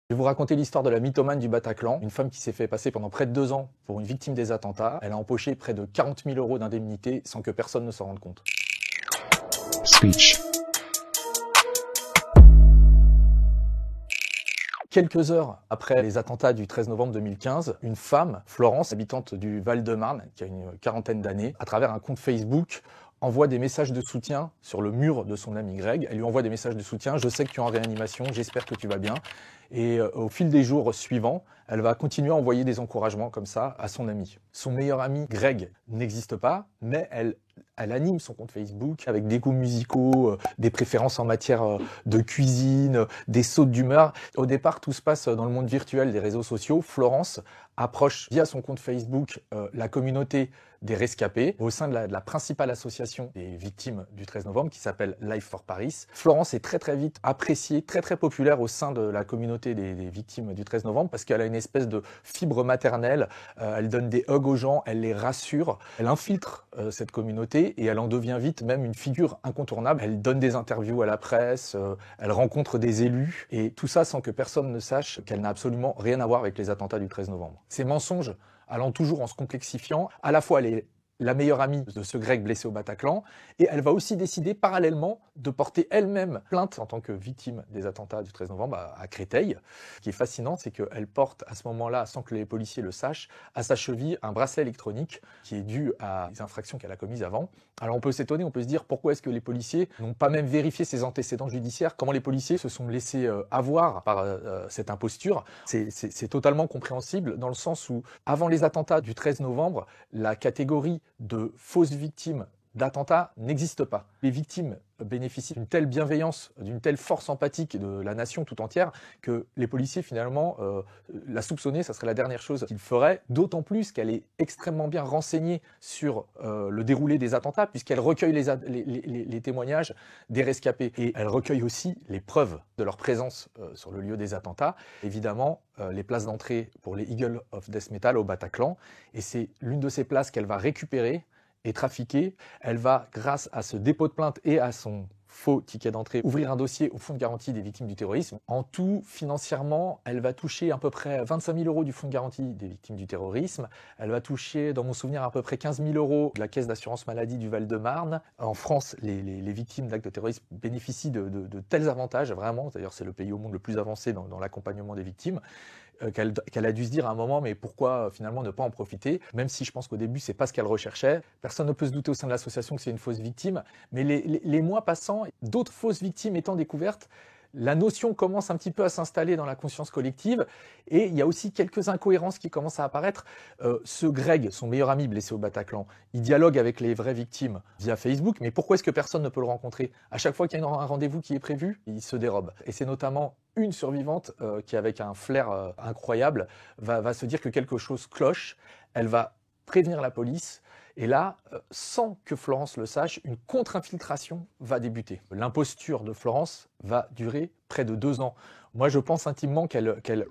Je vais vous raconter l'histoire de la mythomane du Bataclan, une femme qui s'est fait passer pendant près de 2 ans pour une victime des attentats. Elle a empoché près de 40 000 € d'indemnité sans que personne ne s'en rende compte. Speech. Quelques heures après les attentats du 13 novembre 2015, une femme, Florence, habitante du Val-de-Marne, qui a une quarantaine d'années, à travers un compte Facebook, envoie des messages de soutien sur le mur de son ami Greg. Elle lui envoie des messages de soutien. Je sais que tu es en réanimation, j'espère que tu vas bien. Et au fil des jours suivants, elle va continuer à envoyer des encouragements comme ça à son ami. Son meilleur ami, Greg, n'existe pas, mais elle anime son compte Facebook avec des goûts musicaux, des préférences en matière de cuisine, des sautes d'humeur. Au départ, tout se passe dans le monde virtuel des réseaux sociaux. Florence approche via son compte Facebook la communauté des rescapés au sein de la principale association des victimes du 13 novembre qui s'appelle Life for Paris. Florence est très vite appréciée, très populaire au sein de la communauté des victimes du 13 novembre parce qu'elle a une espèce de fibre maternelle, elle donne des hugs aux gens, elle les rassure, elle infiltre cette communauté et elle en devient vite même une figure incontournable. Elle donne des interviews à la presse, elle rencontre des élus et tout ça sans que personne ne sache qu'elle n'a absolument rien à voir avec les attentats du 13 novembre. Ces mensonges allant toujours en se complexifiant, à la fois elle est la meilleure amie de ce Greg blessé au Bataclan, et elle va aussi décider parallèlement de porter elle-même plainte en tant que victime des attentats du 13 novembre à Créteil. Ce qui est fascinant, c'est qu'elle porte à ce moment-là, sans que les policiers le sachent, à sa cheville un bracelet électronique qui est dû à des infractions qu'elle a commises avant. Alors on peut s'étonner, on peut se dire pourquoi est-ce que les policiers n'ont pas même vérifié ses antécédents judiciaires, comment les policiers se sont laissés avoir par cette imposture. C'est totalement compréhensible dans le sens où, avant les attentats du 13 novembre, la catégorie de fausses victimes d'attentats n'existe pas. Les victimes bénéficient d'une telle bienveillance, d'une telle force empathique de la nation tout entière que les policiers finalement la soupçonner, ça serait la dernière chose qu'ils feraient, d'autant plus qu'elle est extrêmement bien renseignée sur le déroulé des attentats puisqu'elle recueille les témoignages des rescapés et elle recueille aussi les preuves de leur présence sur le lieu des attentats. Évidemment, les places d'entrée pour les Eagles of Death Metal au Bataclan et c'est l'une de ces places qu'elle va récupérer et trafiquée. Elle va, grâce à ce dépôt de plainte et à son faux ticket d'entrée, ouvrir un dossier au fonds de garantie des victimes du terrorisme. En tout, financièrement, elle va toucher à peu près 25 000 € du fonds de garantie des victimes du terrorisme. Elle va toucher, dans mon souvenir, à peu près 15 000 € de la caisse d'assurance maladie du Val-de-Marne. En France, les victimes d'actes de terrorisme bénéficient de tels avantages, vraiment. D'ailleurs, c'est le pays au monde le plus avancé dans l'accompagnement des victimes. Qu'elle a dû se dire à un moment, mais pourquoi finalement ne pas en profiter, même si je pense qu'au début, c'est pas ce qu'elle recherchait. Personne ne peut se douter au sein de l'association que c'est une fausse victime, mais les mois passant, d'autres fausses victimes étant découvertes, la notion commence un petit peu à s'installer dans la conscience collective et il y a aussi quelques incohérences qui commencent à apparaître. Ce Greg, son meilleur ami blessé au Bataclan, il dialogue avec les vraies victimes via Facebook, mais pourquoi est-ce que personne ne peut le rencontrer? À chaque fois qu'il y a un rendez-vous qui est prévu, il se dérobe. Et c'est notamment une survivante qui, avec un flair incroyable, va se dire que quelque chose cloche. Elle va prévenir la police. Et là, sans que Florence le sache, une contre-infiltration va débuter. L'imposture de Florence va durer près de 2 ans. Moi, je pense intimement qu'elle